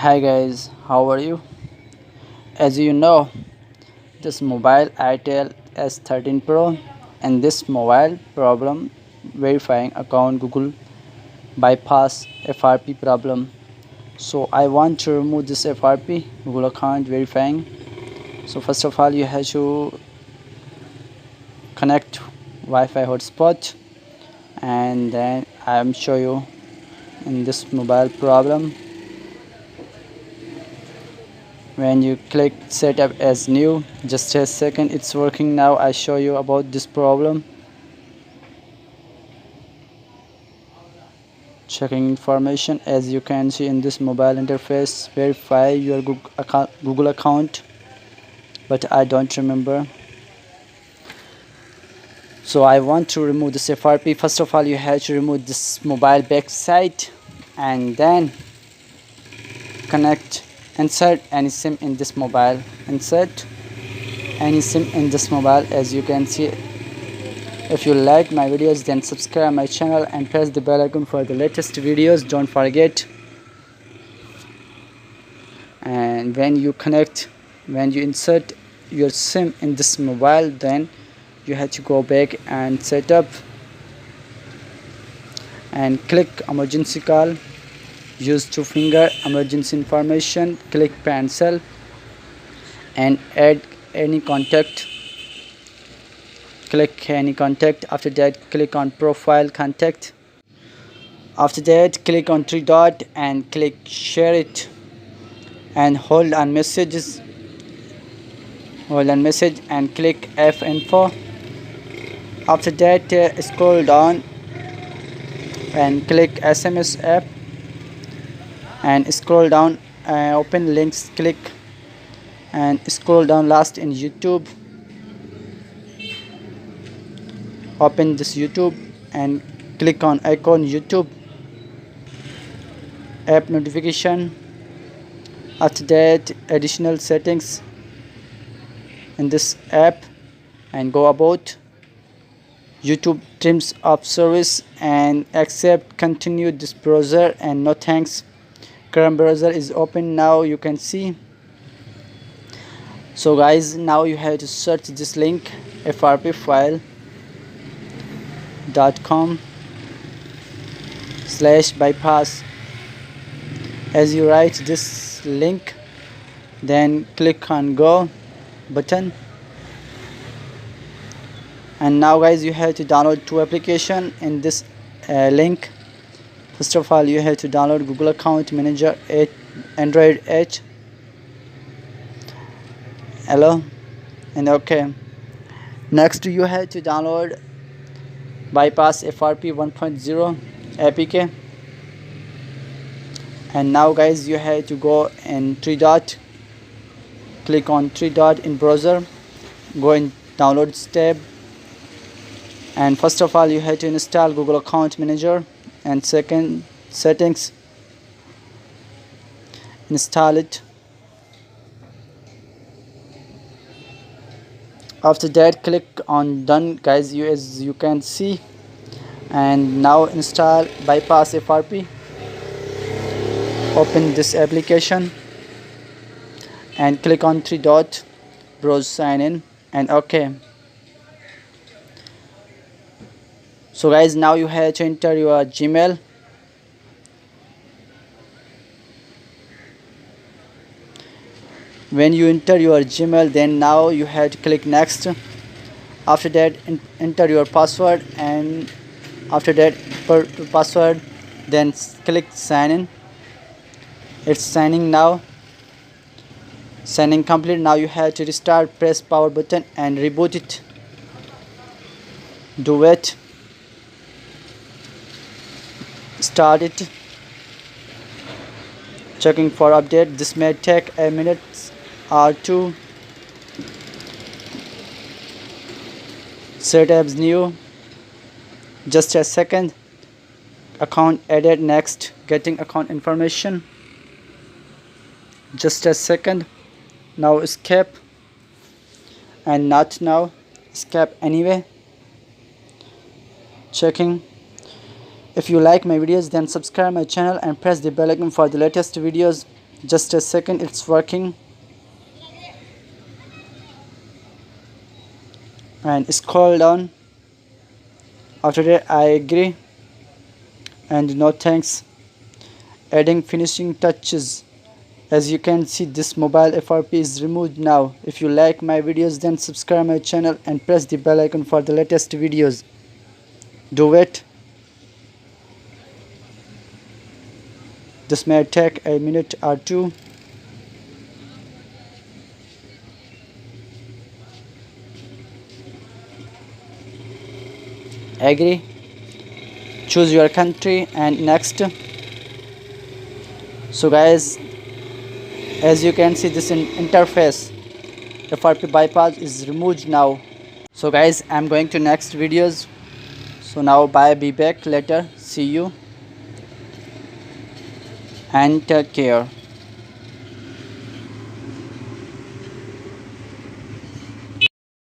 Hi guys, how are you? As you know, this mobile Itel S13 Pro and this mobile problem verifying account Google bypass FRP problem. So I want to remove this FRP Google account verifying. So first of all, you have to connect Wi-Fi hotspot, and then I am show you in this mobile problem. When you click setup as new, just a second, it's working now. I show you about this problem. Checking information, as you can see in this mobile interface, verify your Google account, but I don't remember. So I want to remove this FRP. First of all, you have to remove this mobile backside and then connect, insert any sim in this mobile, insert any sim in this mobile. As you can see, if you like my videos, then subscribe my channel and press the bell icon for the latest videos. Don't forget. And when you insert your sim in this mobile, then you have to go back and set up and click emergency call. Use two finger emergency information, click cancel and add any contact. Click any contact. After that, click on profile contact. After that, click on three dot and click share it and hold on messages, and click F info. After that, scroll down and click SMS app and scroll down, open links, click and scroll down last in YouTube. Open this YouTube and click on icon YouTube app notification. After that, additional settings in this app and go about YouTube terms of service and accept, continue this browser and no thanks. Current browser is open now, you can see. So guys, now you have to search this link frpfile.com/bypass. as you write this link, then click on go button. And now guys, you have to download two applications in this link. First of all, you have to download Google Account Manager 8 Android 8. Hello and okay. Next, you have to download bypass FRP 1.0 APK. And now guys, you have to go in three dot, click on three dot in browser, go in downloads tab, and first of all you have to install Google Account Manager, and second, settings, install it. After that, click on done guys, as you can see. And now install bypass FRP. Open this application and click on three dot, browse, sign in and okay. So guys, now you have to enter your Gmail. When you enter your Gmail, then now you have to click next. After that, enter your password, and after that password, then click sign in. It's signing now. Signing complete. Now you have to restart, press power button and reboot it. Do it. Start it. Checking for update. This may take a minute or two. Setups new. Just a second. Account added. Next. Getting account information. Just a second. Now escape, and not now, escape anyway. Checking. If you like my videos, then subscribe my channel and press the bell icon for the latest videos. Just a second, it's working. And scroll down. After that, I agree and no thanks. Adding finishing touches. As you can see, this mobile FRP is removed now. If you like my videos, then subscribe my channel and press the bell icon for the latest videos. Do it. This may take a minute or two. Agree. Choose your country and next. So guys, as you can see, this interface FRP bypass is removed now. So guys, I'm going to next videos. So now bye, be back later, see you and take care.